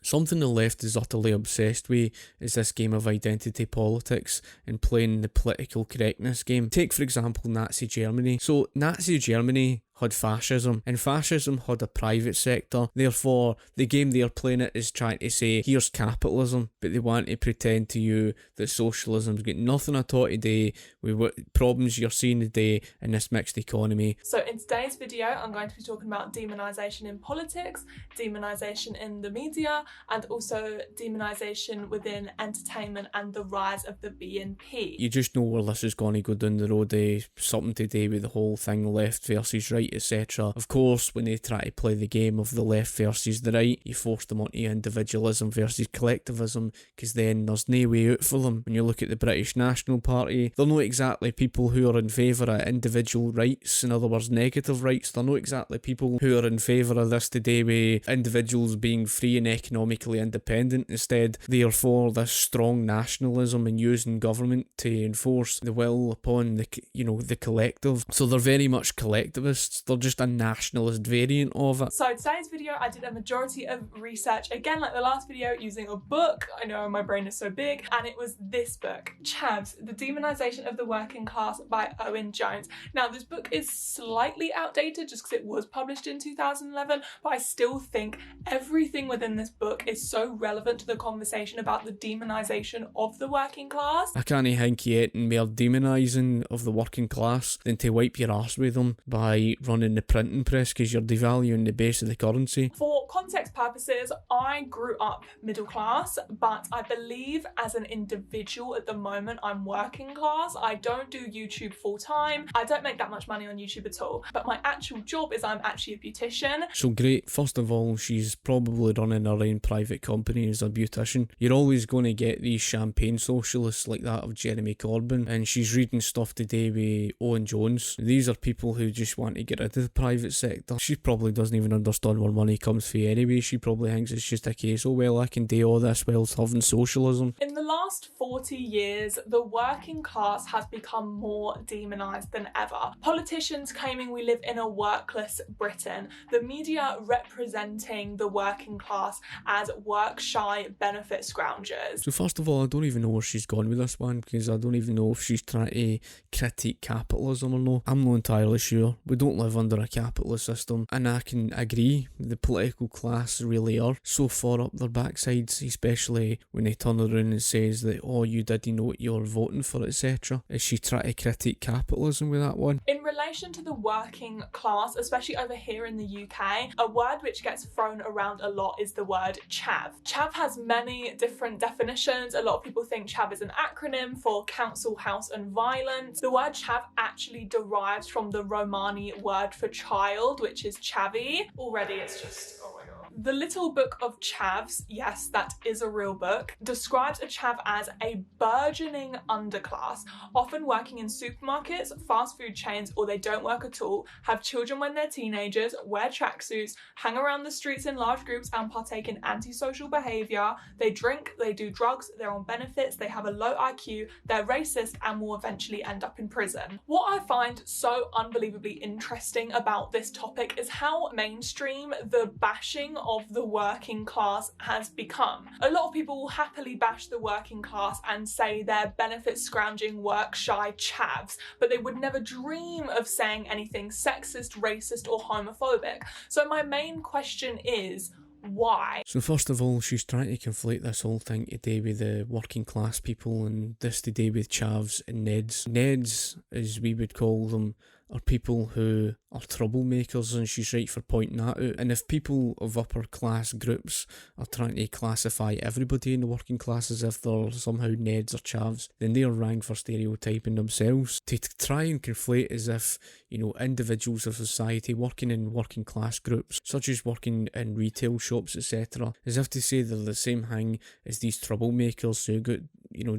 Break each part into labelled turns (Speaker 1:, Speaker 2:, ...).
Speaker 1: Something the left is utterly obsessed with is this game of identity politics and playing the political correctness game. Take for example Nazi Germany. So Nazi Germany had fascism, and fascism had a private sector. Therefore, the game they're playing it is trying to say, here's capitalism, but they want to pretend to you that socialism's got nothing at all to do with what problems you're seeing today in this mixed economy.
Speaker 2: So in today's video, I'm going to be talking about demonisation in politics, demonisation in the media, and also demonisation within entertainment and the rise of the BNP.
Speaker 1: You just know where this is going to go down the road, something to do with the whole thing, left versus right, etc. Of course, when they try to play the game of the left versus the right, you force them onto individualism versus collectivism, because then there's no way out for them. When you look at the British National Party, they're not exactly people who are in favour of individual rights, in other words negative rights. They're not exactly people who are in favour of this today with individuals being free and economically independent. Instead, they are for this strong nationalism and using government to enforce the will upon the collective. So they're very much collectivists. They're just a nationalist variant of it.
Speaker 2: So today's video, I did a majority of research, again like the last video, using a book. I know my brain is so big, and it was this book, Chavs, The Demonisation of the Working Class by Owen Jones. Now this book is slightly outdated just because it was published in 2011, but I still think everything within this book is so relevant to the conversation about the demonisation of the working class.
Speaker 1: I can't think yet and more demonising of the working class than to wipe your arse with them by running the printing press, because you're devaluing the base of the currency.
Speaker 2: For context purposes, I grew up middle class, but I believe as an individual at the moment I'm working class. I don't do YouTube full time. I don't make that much money on YouTube at all, but my actual job is I'm actually a beautician.
Speaker 1: So great, first of all, she's probably running her own private company as a beautician. You're always going to get these champagne socialists like that of Jeremy Corbyn, and she's reading stuff today with Owen Jones. These are people who just want to get rid of the private sector. She probably doesn't even understand where money comes from anyway. She probably thinks it's just a case, oh well, I can do all this whilst having socialism.
Speaker 2: In the last 40 years, the working class has become more demonised than ever. Politicians claiming we live in a workless Britain. The media representing the working class as work-shy benefit scroungers.
Speaker 1: So first of all, I don't even know where she's gone with this one, because I don't even know if she's trying to critique capitalism or no. I'm not entirely sure. We don't live under a capitalist system, and I can agree the political class really are so far up their backsides, especially when they turn around and says that, oh, you didn't know what you're voting for, etc. Is she trying to critique capitalism with that one?
Speaker 2: In relation to the working class, especially over here in the UK, a word which gets thrown around a lot is the word chav. Chav has many different definitions. A lot of people think chav is an acronym for council, house and violence. The word chav actually derives from the Romani word for child, which is chavi. Already it's just, oh my god. The Little Book of Chavs, yes, that is a real book, describes a chav as a burgeoning underclass, often working in supermarkets, fast food chains, or they don't work at all, have children when they're teenagers, wear tracksuits, hang around the streets in large groups and partake in antisocial behaviour. They drink, they do drugs, they're on benefits, they have a low IQ, they're racist and will eventually end up in prison. What I find so unbelievably interesting about this topic is how mainstream the bashing of the working class has become. A lot of people will happily bash the working class and say they're benefit scrounging, work-shy chavs, but they would never dream of saying anything sexist, racist or homophobic. So my main question is, why?
Speaker 1: So first of all, she's trying to conflate this whole thing today with the working class people, and this today with chavs and neds. Neds, as we would call them, are people who are troublemakers, and she's right for pointing that out. And if people of upper class groups are trying to classify everybody in the working class as if they're somehow neds or chavs, then they're ranked for stereotyping themselves. To try and conflate as if, individuals of society working in working class groups, such as working in retail shops, etc., as if to say they're the same thing as these troublemakers who got,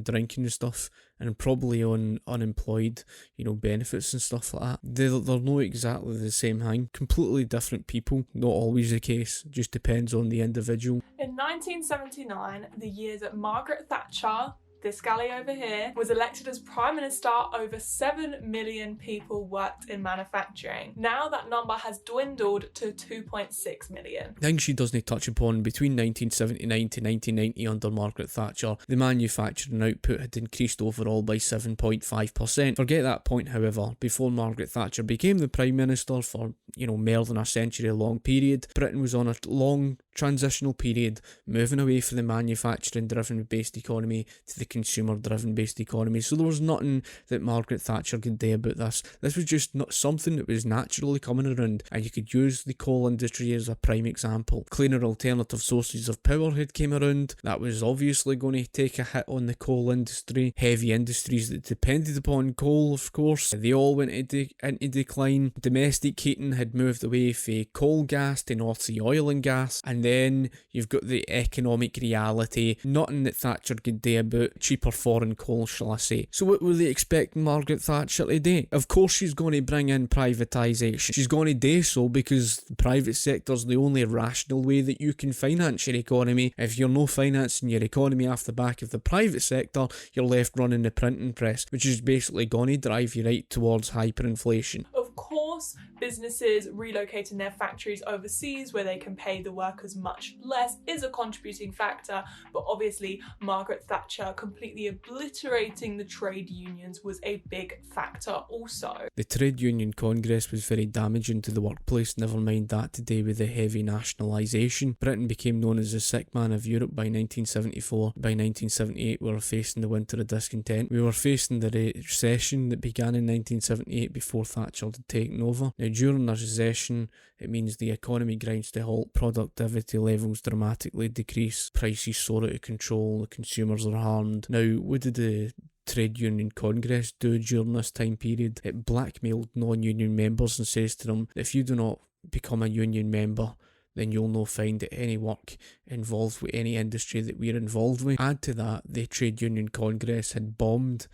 Speaker 1: drinking and stuff, and probably on unemployed, benefits and stuff like that. They're not exactly the same thing. Completely different people. Not always the case. Just depends on the individual.
Speaker 2: In 1979, the year that Margaret Thatcher this galley over here, was elected as Prime Minister, over 7 million people worked in manufacturing. Now that number has dwindled to 2.6 million.
Speaker 1: Things she doesn't touch upon: between 1979 to 1990 under Margaret Thatcher, the manufacturing output had increased overall by 7.5%. Forget that point, however. Before Margaret Thatcher became the Prime Minister for, more than a century long period, Britain was on a long transitional period, moving away from the manufacturing-driven based economy to the consumer-driven based economy. So there was nothing that Margaret Thatcher could do about this. This was just not something that was naturally coming around, and you could use the coal industry as a prime example. Cleaner alternative sources of power had came around. That was obviously going to take a hit on the coal industry. Heavy industries that depended upon coal, of course, they all went into decline. Domestic heating had moved away from coal gas to North Sea oil and gas, and then you've got the economic reality, nothing that Thatcher could do about cheaper foreign coal, shall I say. So what were they expecting Margaret Thatcher to do? Of course she's going to bring in privatisation. She's going to do so because the private sector's the only rational way that you can finance your economy. If you're not financing your economy off the back of the private sector, you're left running the printing press, which is basically going to drive you right towards hyperinflation.
Speaker 2: Of course, businesses relocating their factories overseas where they can pay the workers much less is a contributing factor, but obviously Margaret Thatcher completely obliterating the trade unions was a big factor also. The
Speaker 1: trade union congress was very damaging to the workplace, never mind that to do with the heavy nationalisation. Britain became known as the sick man of Europe by 1974. By 1978 we were facing the winter of discontent. We were facing the recession that began in 1978 before Thatcher had taken over. Now during the recession, it means the economy grinds to a halt, productivity levels dramatically decrease, prices soar out of control, the consumers are harmed. Now, what did the Trade Union Congress do during this time period? It blackmailed non-union members and says to them, if you do not become a union member, then you'll not find any work involved with any industry that we're involved with. Add to that, the Trade Union Congress had bombed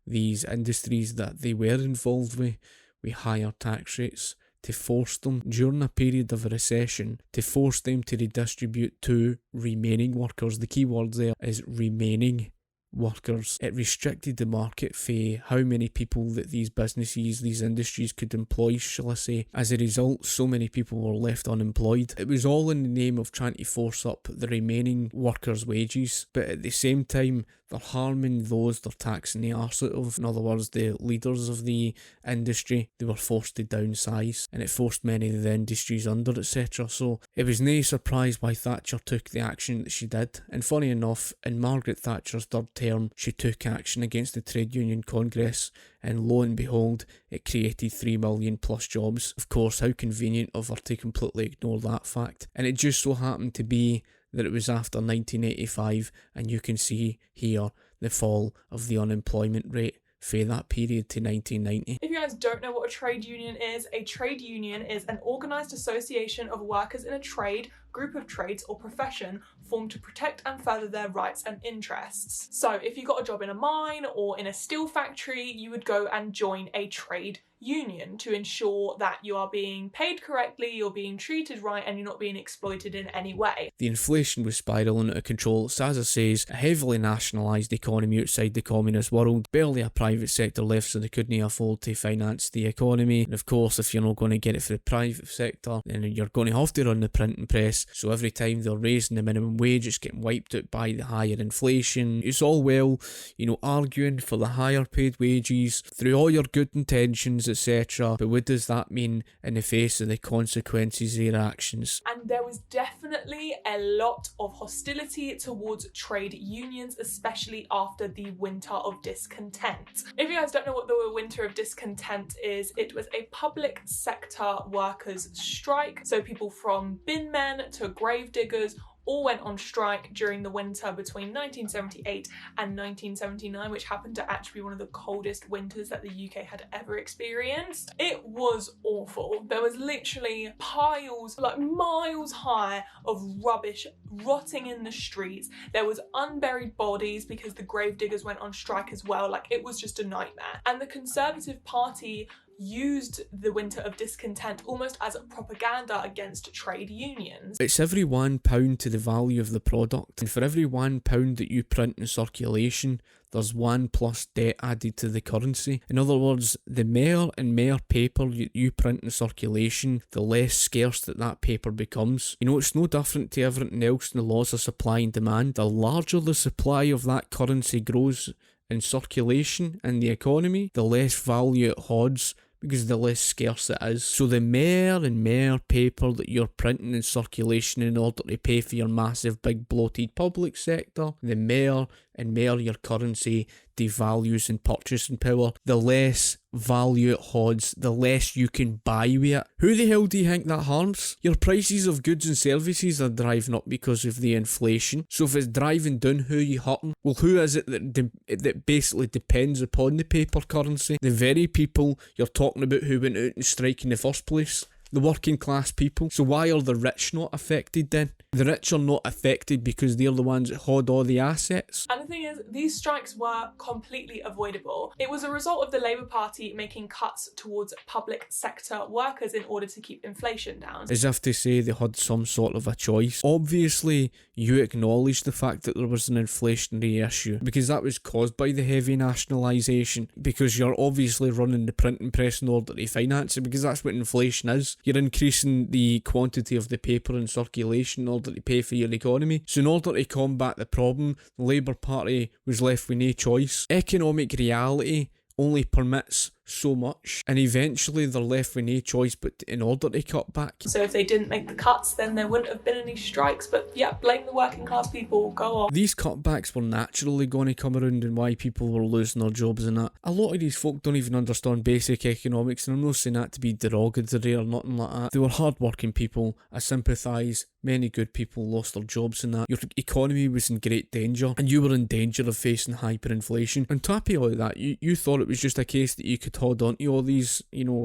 Speaker 1: these industries that they were involved with higher tax rates to force them, during a period of a recession, to force them to redistribute to remaining workers. The key word there is remaining workers. It restricted the market for how many people that these businesses, these industries could employ, shall I say. As a result, so many people were left unemployed. It was all in the name of trying to force up the remaining workers' wages, but at the same time they're harming those they're taxing the arse out of. In other words, the leaders of the industry, they were forced to downsize, and it forced many of the industries under, etc. So it was no surprise why Thatcher took the action that she did. And funny enough, in Margaret Thatcher's third term, she took action against the Trade Union Congress, and lo and behold, it created 3 million plus jobs. Of course, how convenient of her to completely ignore that fact. And it just so happened to be that it was after 1985, and you can see here the fall of the unemployment rate for that period to 1990.
Speaker 2: If you guys don't know what a trade union is an organised association of workers in a trade, group of trades or profession formed to protect and further their rights and interests. So if you got a job in a mine or in a steel factory, you would go and join a trade union to ensure that you are being paid correctly, you're being treated right, and you're not being exploited in any way.
Speaker 1: The inflation was spiralling out of control. Saza says a heavily nationalised economy outside the communist world, barely a private sector left, so they couldn't afford to finance the economy. And of course, if you're not going to get it for the private sector, then you're going to have to run the printing press. So every time they're raising the minimum wage, it's getting wiped out by the higher inflation. It's all well, arguing for the higher paid wages through all your good intentions, etc. But what does that mean in the face of the consequences of their actions?
Speaker 2: And there was definitely a lot of hostility towards trade unions, especially after the winter of discontent. If you guys don't know what the winter of discontent is, it was a public sector workers' strike. So people from bin men to grave diggers all went on strike during the winter between 1978 and 1979, which happened to actually be one of the coldest winters that the UK had ever experienced. It was awful. There was literally piles, like miles high, of rubbish rotting in the streets. There was unburied bodies because the grave diggers went on strike as well. Like, it was just a nightmare. And the Conservative Party used the winter of discontent almost as a propaganda against trade unions.
Speaker 1: It's every £1 to the value of the product, and for every £1 that you print in circulation, there's 1 plus debt added to the currency. In other words, the more and more paper you print in circulation, the less scarce that paper becomes. You know, it's no different to everything else in the laws of supply and demand. The larger the supply of that currency grows in circulation in the economy, the less value it holds, because the less scarce it is. So the more and more paper that you're printing in circulation in order to pay for your massive big bloated public sector, the more and more your currency devalues in purchasing power, the less value it holds, the less you can buy with it. Who the hell do you think that harms? Your prices of goods and services are driving up because of the inflation. So if it's driving down, who are you hurting? Well, who is it that basically depends upon the paper currency? The very people you're talking about who went out and strike in the first place. The working class people. So why are the rich not affected then? The rich are not affected because they're the ones that hoard all the assets.
Speaker 2: And the thing is, these strikes were completely avoidable. It was a result of the Labour Party making cuts towards public sector workers in order to keep inflation down.
Speaker 1: As if to say they had some sort of a choice. Obviously, you acknowledge the fact that there was an inflationary issue because that was caused by the heavy nationalisation, because you're obviously running the printing press in order to finance it, because that's what inflation is. You're increasing the quantity of the paper in circulation in order to pay for your economy. So in order to combat the problem, the Labour Party was left with no choice. Economic reality only permits so much, and eventually they're left with no choice but in order to cut back.
Speaker 2: So if they didn't make the cuts, then there wouldn't have been any strikes. But yeah, blame the working class people, go on.
Speaker 1: These cutbacks were naturally going to come around, and why people were losing their jobs and that. A lot of these folk don't even understand basic economics, and I'm not saying that to be derogatory or nothing like that. They were hard-working people. I sympathise. Many good people lost their jobs and that. Your economy was in great danger, and you were in danger of facing hyperinflation. On top of all of that, you thought it was just a case that you could hold on to all these,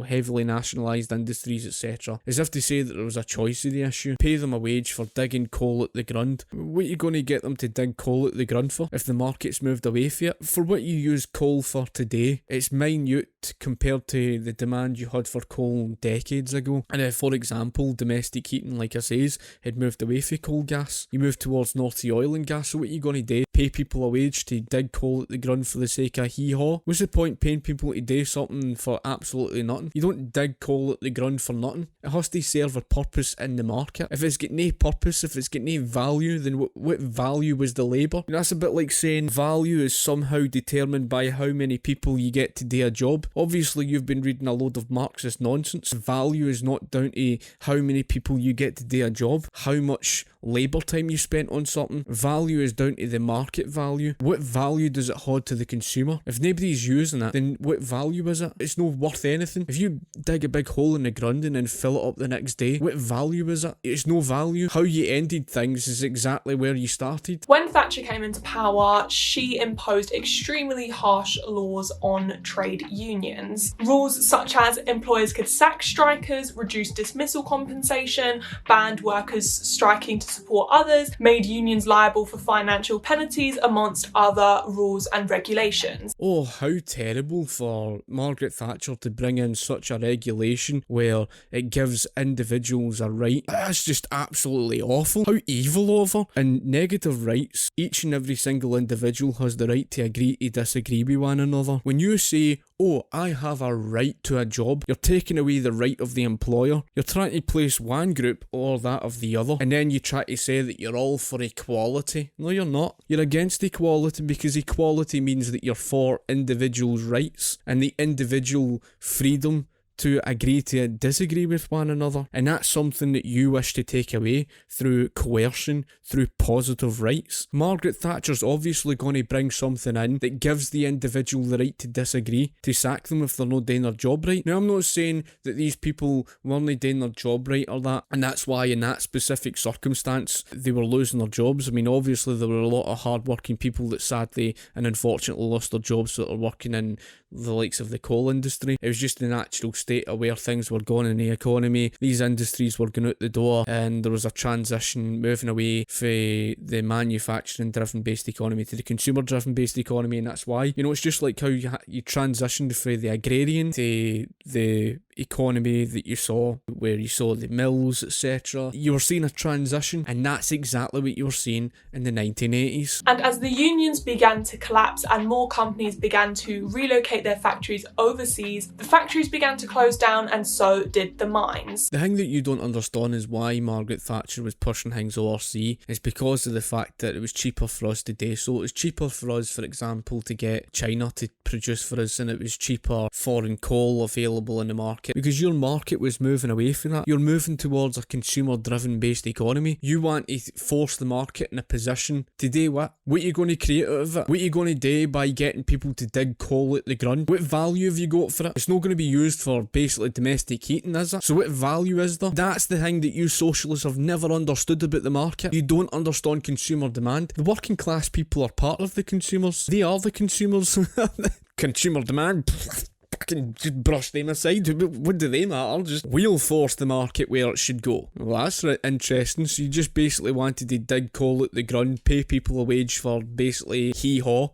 Speaker 1: heavily nationalised industries, etc. As if to say that there was a choice of the issue. Pay them a wage for digging coal at the ground. What are you going to get them to dig coal at the ground for if the market's moved away from it? For what you use coal for today, it's minute compared to the demand you had for coal decades ago. And for example, domestic heating, like I says, had moved away from coal gas. You moved towards North Sea oil and gas, so what are you going to do? Pay people a wage to dig coal at the ground for the sake of hee-haw? What's the point paying people to do something for absolutely nothing? You don't dig coal at the ground for nothing. It has to serve a purpose in the market. If it's got no purpose, if it's got no value, then what value was the labour? That's a bit like saying value is somehow determined by how many people you get to do a job. Obviously, you've been reading a load of Marxist nonsense. Value is not down to how many people you get to do a job, how much labour time you spent on something. Value is down to the market value. What value does it hold to the consumer? If nobody's using it, then what value is it? It's not worth anything. If you dig a big hole in the ground and then fill it up the next day, what value is it? It's no value. How you ended things is exactly where you started.
Speaker 2: When Thatcher came into power, she imposed extremely harsh laws on trade unions. Rules such as employers could sack strikers, reduce dismissal compensation, banned workers striking to support others, made unions liable for financial penalties, amongst other rules and regulations.
Speaker 1: Oh, how terrible for Margaret Thatcher to bring in such a regulation where it gives individuals a right. That's just absolutely awful. How evil of her. And negative rights, each and every single individual has the right to agree to disagree with one another. When you say, oh, I have a right to a job, you're taking away the right of the employer. You're trying to place one group or that of the other, and then you try to say that you're all for equality. No, you're not. You're against equality, because equality means that you're for individuals' rights and the individual freedom to agree to disagree with one another, and that's something that you wish to take away through coercion, through positive rights. Margaret Thatcher's obviously going to bring something in that gives the individual the right to disagree, to sack them if they're not doing their job right. Now, I'm not saying that these people weren't doing their job right or that, and that's why in that specific circumstance they were losing their jobs. I mean, obviously there were a lot of hard-working people that sadly and unfortunately lost their jobs that are working in the likes of the coal industry. It was just the natural state of where things were going in the economy. These industries were going out the door, and there was a transition moving away from the manufacturing-driven based economy to the consumer-driven based economy, and that's why, it's just like how you transitioned from the agrarian to the economy that you saw, where you saw the mills, etc. You were seeing a transition, and that's exactly what you were seeing in the 1980s.
Speaker 2: And as the unions began to collapse and more companies began to relocate their factories overseas, the factories began to close down, and so did the mines.
Speaker 1: The thing that you don't understand is why Margaret Thatcher was pushing things overseas is because of the fact that it was cheaper for us to do so. It was cheaper for us, for example, to get China to produce for us, and it was cheaper foreign coal available in the market, because your market was moving away from that. You're moving towards a consumer-driven based economy. You want to force the market in a position to do what? What are you going to create out of it? What are you going to do by getting people to dig coal at the ground? What value have you got for it? It's not going to be used for basically domestic heating, is it? So what value is there? That's the thing that you socialists have never understood about the market. You don't understand consumer demand. The working class people are part of the consumers. They are the consumers. Consumer demand, fucking just brush them aside. What do they matter? Just we'll force the market where it should go. Well, that's interesting. So you just basically wanted to dig coal at the ground, pay people a wage for basically hee-haw.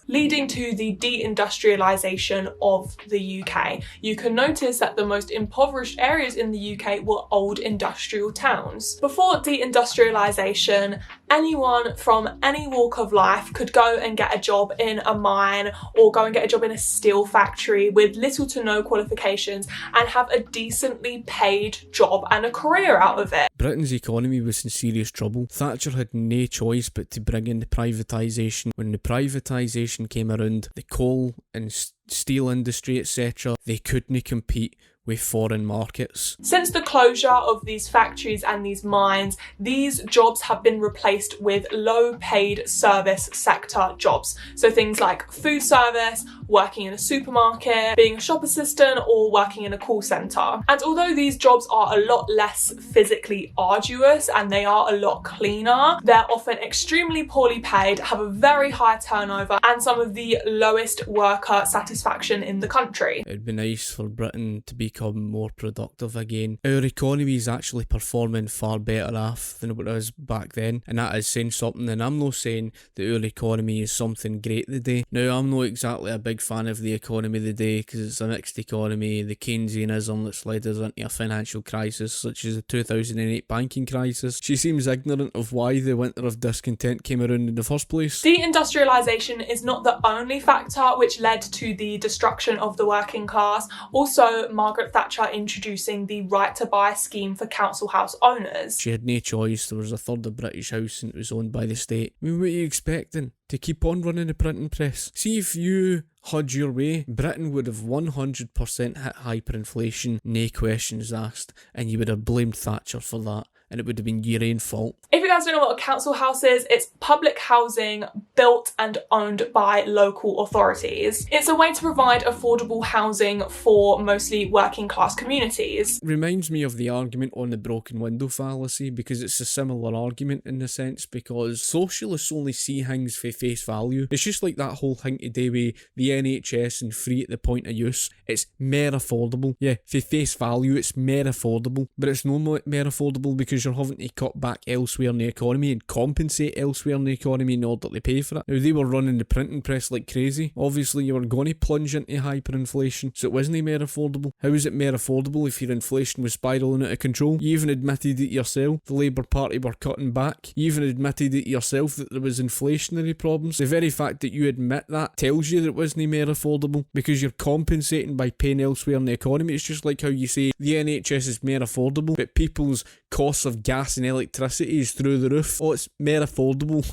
Speaker 2: Leading to the de-industrialization of the UK. You can notice that the most impoverished areas in the UK were old industrial towns. Before de-industrialization, anyone from any walk of life could go and get a job in a mine or go and get a job in a steel factory with little to no qualifications and have a decently paid job and a career out of it.
Speaker 1: Britain's economy was in serious trouble. Thatcher had no choice but to bring in the privatisation. When the privatisation came around, the coal and steel industry, etc., they couldn't compete with foreign markets.
Speaker 2: Since the closure of these factories and these mines, these jobs have been replaced with low-paid service sector jobs. So things like food service, working in a supermarket, being a shop assistant, or working in a call centre. And although these jobs are a lot less physically arduous and they are a lot cleaner, they're often extremely poorly paid, have a very high turnover, and some of the lowest worker satisfaction in the country.
Speaker 1: It'd be nice for Britain to become more productive again. Our economy is actually performing far better off than it was back then, and that is saying something. And I'm not saying that our economy is something great today. Now, I'm not exactly a big fan of the economy today because it's a mixed economy. The Keynesianism that's led us into a financial crisis, such as the 2008 banking crisis. She seems ignorant of why the winter of discontent came around in the first place.
Speaker 2: De-industrialization is not the only factor which led to the destruction of the working class. Also, Margaret Thatcher introducing the right to buy scheme for council house owners.
Speaker 1: She had no choice. There was a third of British house and it was owned by the state. I mean, what are you expecting? To keep on running the printing press? See, if you had your way, Britain would have 100% hit hyperinflation, no questions asked, and you would have blamed Thatcher for that, and it would have been your own fault.
Speaker 2: If you guys don't know what a council house is, it's public housing built and owned by local authorities. It's a way to provide affordable housing for mostly working class communities.
Speaker 1: Reminds me of the argument on the broken window fallacy, because it's a similar argument in the sense, because socialists only see things for face value. It's just like that whole thing today with the NHS and free at the point of use. It's more affordable. Yeah, for face value it's more affordable, but it's no more affordable because you're having to cut back elsewhere in the economy and compensate elsewhere in the economy in order to pay for it. Now, they were running the printing press like crazy. Obviously you were going to plunge into hyperinflation, so it wasn't more affordable. How is it more affordable if your inflation was spiralling out of control? You even admitted it yourself. The Labour Party were cutting back. You even admitted it yourself that there was inflationary problems. The very fact that you admit that tells you that it wasn't more affordable, because you're compensating by paying elsewhere in the economy. It's just like how you say the NHS is more affordable, but people's costs of gas and electricity is through the roof. Oh, it's more affordable.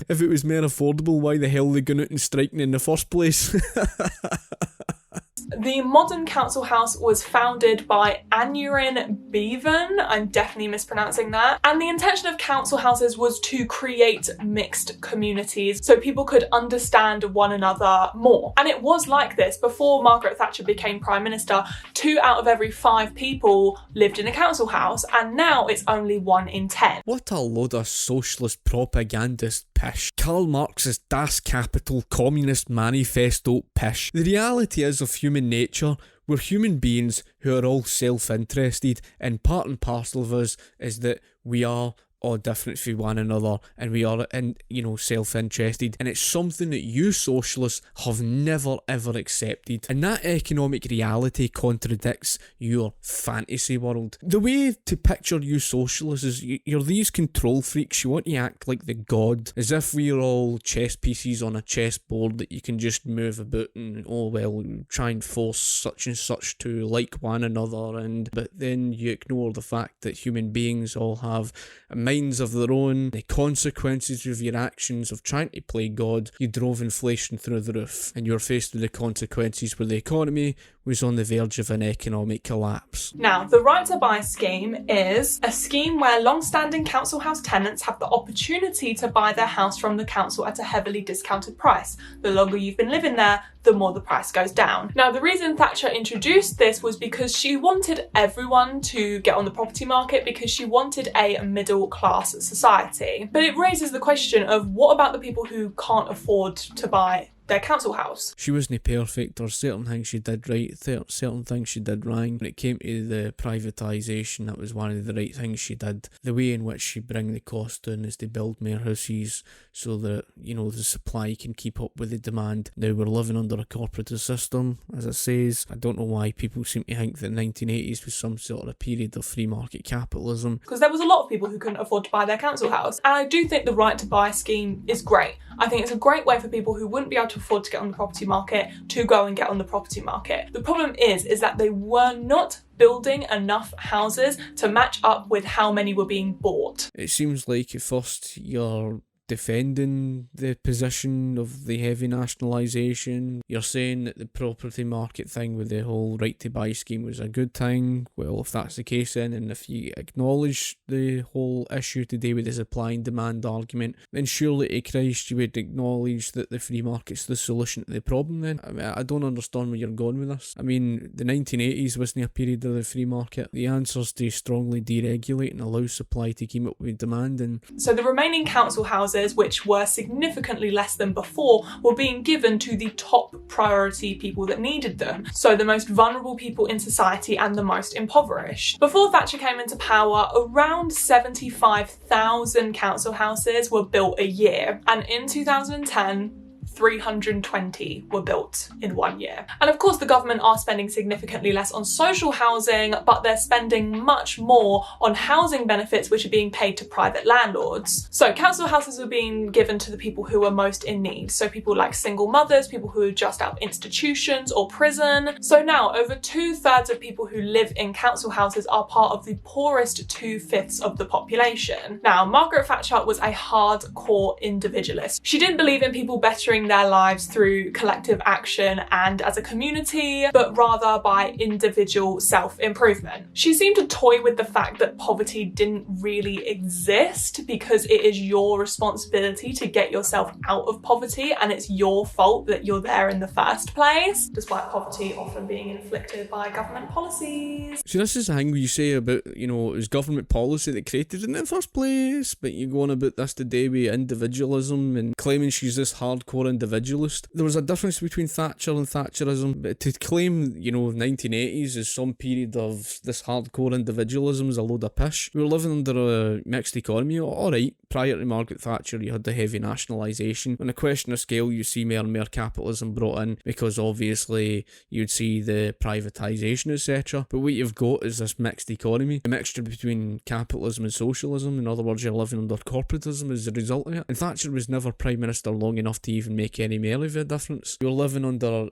Speaker 1: If it was more affordable, why the hell are they going out and striking in the first place?
Speaker 2: The modern council house was founded by Aneurin Bevan, I'm definitely mispronouncing that, and the intention of council houses was to create mixed communities so people could understand one another more. And it was like this before Margaret Thatcher became Prime Minister. 2 out of every 5 people lived in a council house, and now it's only 1 in 10.
Speaker 1: What a load of socialist propagandist pish. Karl Marx's Das Kapital Communist Manifesto pish. The reality is of human nature, we're human beings who are all self-interested, and part and parcel of us is that we are all different from one another, and we are self-interested, and it's something that you socialists have never ever accepted, and that economic reality contradicts your fantasy world. The way to picture you socialists is you're these control freaks. You want to act like the god, as if we're all chess pieces on a chessboard that you can just move about and try and force such and such to like one another, but then you ignore the fact that human beings all have minds of their own, the consequences of your actions of trying to play God. You drove inflation through the roof, and you're faced with the consequences where the economy was on the verge of an economic collapse.
Speaker 2: Now, the right to buy scheme is a scheme where long-standing council house tenants have the opportunity to buy their house from the council at a heavily discounted price. The longer you've been living there, the more the price goes down. Now, the reason Thatcher introduced this was because she wanted everyone to get on the property market, because she wanted a middle-class society. But it raises the question of, what about the people who can't afford to buy their council house?
Speaker 1: She wasn't perfect. There's certain things she did right, certain things she did wrong. When it came to the privatisation, that was one of the right things she did. The way in which she bring the cost down is to build more houses so that, the supply can keep up with the demand. Now we're living under a corporatist system, as it says. I don't know why people seem to think that the 1980s was some sort of a period of free market capitalism.
Speaker 2: Because there was a lot of people who couldn't afford to buy their council house. And I do think the right to buy scheme is great. I think it's a great way for people who wouldn't be able to afford to get on the property market to go and get on the property market. The problem is that they were not building enough houses to match up with how many were being bought.
Speaker 1: It seems like at first you're defending the position of the heavy nationalisation. You're saying that the property market thing with the whole right to buy scheme was a good thing. Well, if that's the case then, and if you acknowledge the whole issue today with the supply and demand argument, then surely to Christ you would acknowledge that the free market's the solution to the problem then. I don't understand where you're going with this. The 1980s wasn't a period of the free market. The answer's to strongly deregulate and allow supply to keep up with demand. And
Speaker 2: so the remaining council houses, which were significantly less than before, were being given to the top priority people that needed them. So the most vulnerable people in society and the most impoverished. Before Thatcher came into power, around 75,000 council houses were built a year. And in 2010, 320 were built in 1 year. And of course the government are spending significantly less on social housing, but they're spending much more on housing benefits which are being paid to private landlords. So council houses are being given to the people who are most in need. So people like single mothers, people who are just out of institutions or prison. So now over 2/3 of people who live in council houses are part of the poorest 2/5 of the population. Now, Margaret Thatcher was a hardcore individualist. She didn't believe in people bettering their lives through collective action and as a community, but rather by individual self-improvement. She seemed to toy with the fact that poverty didn't really exist because it is your responsibility to get yourself out of poverty, and it's your fault that you're there in the first place, despite poverty often being inflicted by government policies.
Speaker 1: So this is the thing you say about, it was government policy that created it in the first place, but you're going about this today with individualism and claiming she's this hardcore individualist. There was a difference between Thatcher and Thatcherism, but to claim, 1980s as some period of this hardcore individualism is a load of pish. We were living under a mixed economy. Alright, prior to Margaret Thatcher you had the heavy nationalisation. On a question of scale you see more and more capitalism brought in, because obviously you'd see the privatisation, etc. But what you've got is this mixed economy, a mixture between capitalism and socialism. In other words, you're living under corporatism as a result of it. And Thatcher was never Prime Minister long enough to even make any more of a difference. You're living under,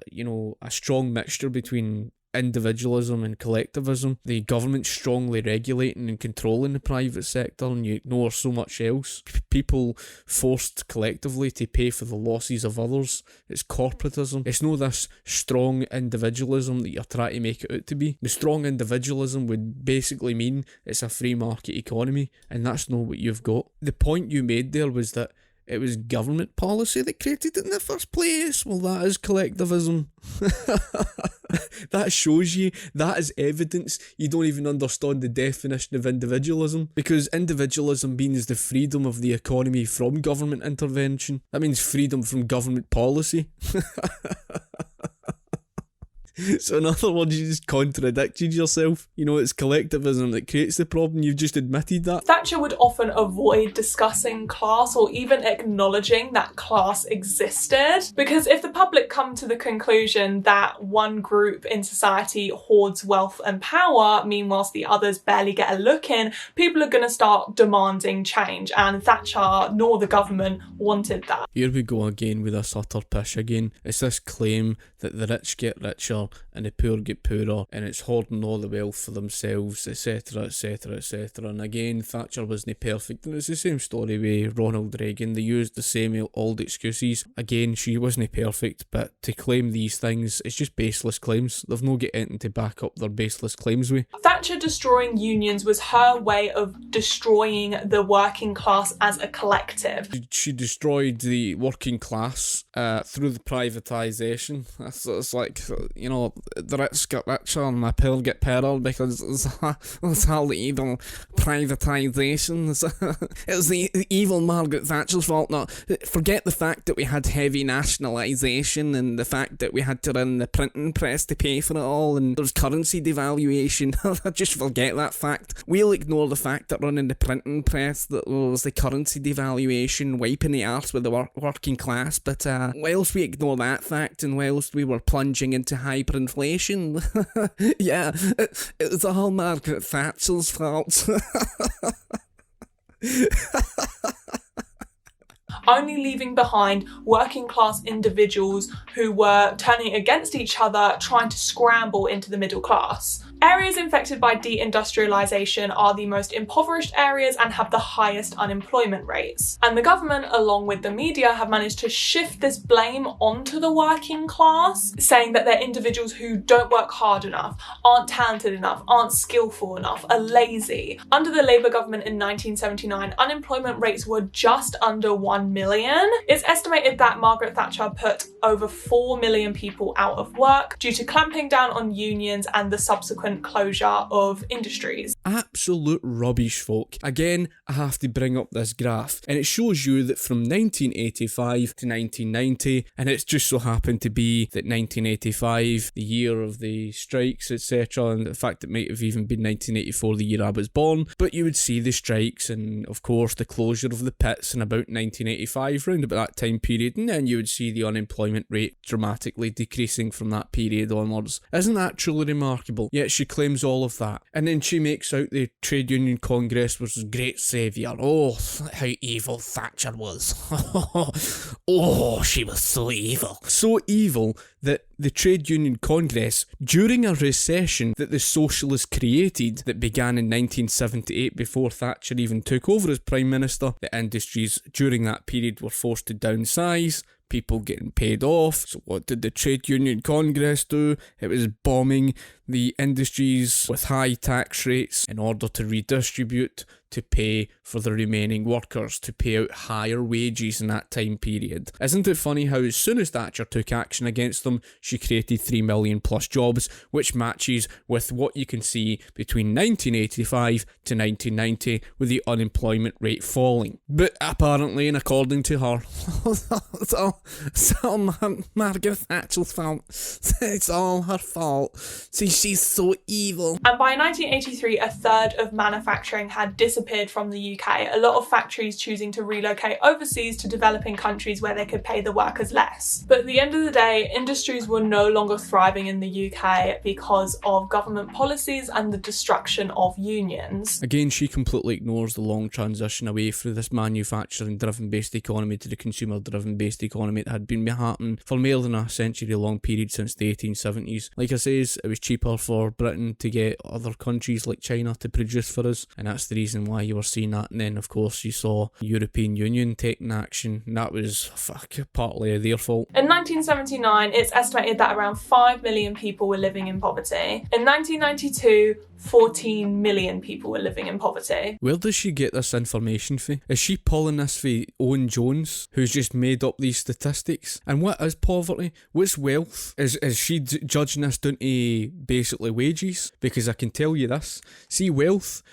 Speaker 1: a strong mixture between individualism and collectivism. The government strongly regulating and controlling the private sector, and you ignore so much else. People forced collectively to pay for the losses of others. It's corporatism. It's not this strong individualism that you're trying to make it out to be. The strong individualism would basically mean it's a free market economy, and that's not what you've got. The point you made there was that it was government policy that created it in the first place. Well, that is collectivism. That shows you, that is evidence you don't even understand the definition of individualism, because individualism means the freedom of the economy from government intervention. That means freedom from government policy. So in other words, you just contradicted yourself. You know, it's collectivism that creates the problem. You've just admitted that.
Speaker 2: Thatcher would often avoid discussing class or even acknowledging that class existed, because if the public come to the conclusion that one group in society hoards wealth and power, meanwhile the others barely get a look in, people are going to start demanding change, and Thatcher nor the government wanted that.
Speaker 1: Here we go again with this utter pish again. It's this claim that the rich get richer and the poor get poorer, and it's hoarding all the wealth for themselves, etc, etc, etc. And again, Thatcher wasn't perfect, and it's the same story with Ronald Reagan. They used the same old excuses. Again, she wasn't perfect, but to claim these things, it's just baseless claims. They've no got anything to back up their baseless claims with.
Speaker 2: Thatcher destroying unions was her way of destroying the working class as a collective.
Speaker 1: She destroyed the working class through the privatisation. It's like, you know, the rich get richer and the poor get poorer because it's all the evil privatisation. It was the evil Margaret Thatcher's fault. No, forget the fact that we had heavy nationalisation and the fact that we had to run the printing press to pay for it all, and there's currency devaluation. Just forget that fact. We'll ignore the fact that running the printing press, that was the currency devaluation, wiping the arse with the working class. But whilst we ignore that fact, and whilst we were plunging into hyperinflation, yeah, it was all Margaret Thatcher's fault.
Speaker 2: Only leaving behind working class individuals who were turning against each other, trying to scramble into the middle class. Areas infected by de-industrialization are the most impoverished areas and have the highest unemployment rates. And the government, along with the media, have managed to shift this blame onto the working class, saying that they're individuals who don't work hard enough, aren't talented enough, aren't skillful enough, are lazy. Under the Labour government in 1979, unemployment rates were just under 1 million. It's estimated that Margaret Thatcher put over 4 million people out of work due to clamping down on unions and the subsequent closure of industries.
Speaker 1: Absolute rubbish, folk. Again, I have to bring up this graph, and it shows you that from 1985 to 1990, and it's just so happened to be that 1985, the year of the strikes, etc., and the fact it might have even been 1984, the year I was born, but you would see the strikes and, of course, the closure of the pits in about 1985, round about that time period, and then you would see the unemployment rate dramatically decreasing from that period onwards. Isn't that truly remarkable? Yet she claims all of that, and then she makes out the Trade Union Congress was a great saviour. Oh, how evil Thatcher was. Oh, she was so evil. So evil that the Trade Union Congress, during a recession that the Socialists created that began in 1978 before Thatcher even took over as Prime Minister, the industries during that period were forced to downsize, people getting paid off. So what did the Trade Union Congress do? It was bombing the industries with high tax rates in order to redistribute, to pay for the remaining workers, to pay out higher wages in that time period. Isn't it funny how as soon as Thatcher took action against them, she created 3 million plus jobs, which matches with what you can see between 1985 to 1990 with the unemployment rate falling. But apparently, and according to her, it's all Margaret Thatcher's fault. It's all her fault. See, she's so evil.
Speaker 2: And by 1983, a third of manufacturing had disappeared from the UK, a lot of factories choosing to relocate overseas to developing countries where they could pay the workers less. But at the end of the day, industries were no longer thriving in the UK because of government policies and the destruction of unions.
Speaker 1: Again, she completely ignores the long transition away from this manufacturing-driven based economy to the consumer-driven based economy that had been happening for more than a century-long period since the 1870s. Like I says, it was cheaper for Britain to get other countries like China to produce for us, and that's the reason why you were seeing that. And then, of course, you saw the European Union taking action, and that was partly their fault.
Speaker 2: In 1979, it's estimated that around 5 million people were living in poverty. In 1992, 14 million people were living in poverty.
Speaker 1: Where does she get this information from? Is she pulling this from Owen Jones, who's just made up these statistics? And what is poverty? What's wealth? Is she judging this down to basically wages? Because I can tell you this. See, wealth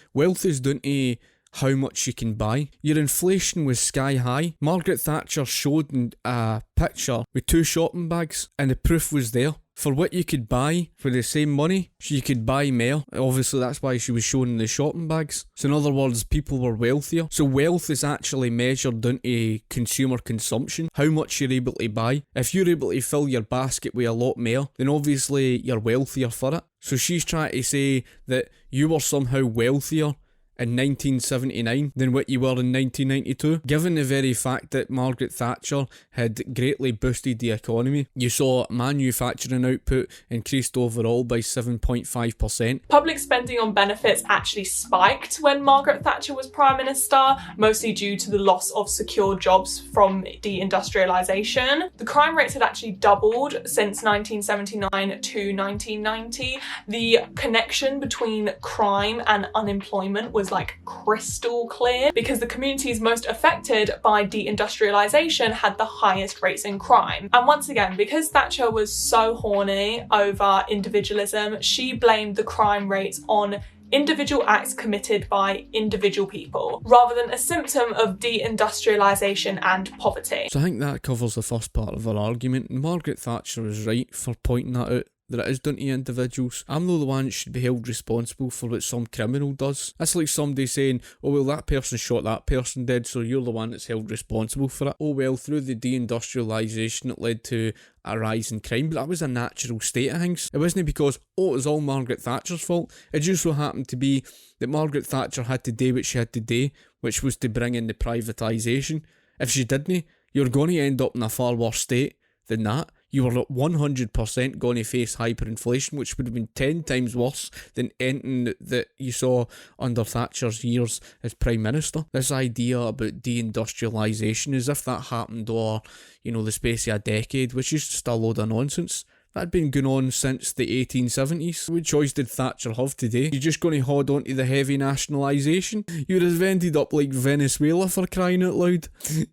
Speaker 1: is down to how much you can buy. Your inflation was sky high. Margaret Thatcher showed a picture with 2 shopping bags, and the proof was there. For what you could buy for the same money, you could buy more. Obviously, that's why she was showing the shopping bags. So in other words, people were wealthier. So wealth is actually measured down to consumer consumption, how much you're able to buy. If you're able to fill your basket with a lot more, then obviously you're wealthier for it. So she's trying to say that you were somehow wealthier in 1979 than what you were in 1992, given the very fact that Margaret Thatcher had greatly boosted the economy. You saw manufacturing output increased overall by 7.5%.
Speaker 2: Public spending on benefits actually spiked when Margaret Thatcher was Prime Minister, mostly due to the loss of secure jobs from de-industrialization. The crime rates had actually doubled since 1979 to 1990. The connection between crime and unemployment was like crystal clear, because the communities most affected by de-industrialization had the highest rates in crime. And once again, because Thatcher was so horny over individualism, she blamed the crime rates on individual acts committed by individual people, rather than a symptom of de-industrialization and poverty.
Speaker 1: So I think that covers the first part of our argument. Margaret Thatcher was right for pointing that out, that it is down to individuals. I'm not the one that should be held responsible for what some criminal does. That's like somebody saying, oh well, that person shot that person dead, so you're the one that's held responsible for it. Oh well, through the de-industrialisation it led to a rise in crime, but that was a natural state of things. It wasn't because, oh, it was all Margaret Thatcher's fault. It just so happened to be that Margaret Thatcher had to do what she had to do, which was to bring in the privatisation. If she didn't, you're going to end up in a far worse state than that. You were 100% going to face hyperinflation, which would have been 10 times worse than anything that you saw under Thatcher's years as Prime Minister. This idea about de-industrialisation, as if that happened over, the space of a decade, which is just a load of nonsense. That had been going on since the 1870s. What choice did Thatcher have today? You're just going to hold on to the heavy nationalisation? You'd have ended up like Venezuela, for crying out loud.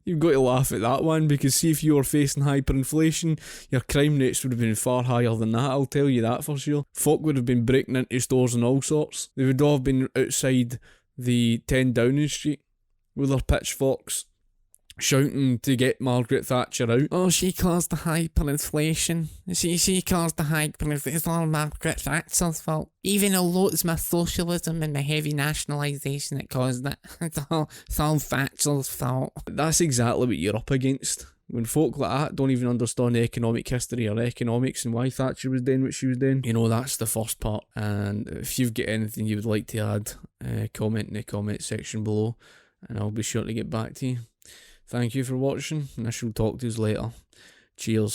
Speaker 1: You've got to laugh at that one, because see, if you were facing hyperinflation, your crime rates would have been far higher than that, I'll tell you that for sure. Folk would have been breaking into stores and all sorts. They would all have been outside the 10 Downing Street with their pitchforks, shouting to get Margaret Thatcher out. Oh, she caused the hyperinflation. She caused the hyperinflation. It's all Margaret Thatcher's fault. Even although it's my socialism and the heavy nationalisation that caused it. It's all Thatcher's fault. That's exactly what you're up against. When folk like that don't even understand economic history or economics and why Thatcher was doing what she was doing, that's the first part. And if you've got anything you would like to add, comment in the comment section below, and I'll be sure to get back to you. Thank you for watching, and I shall talk to you later. Cheers.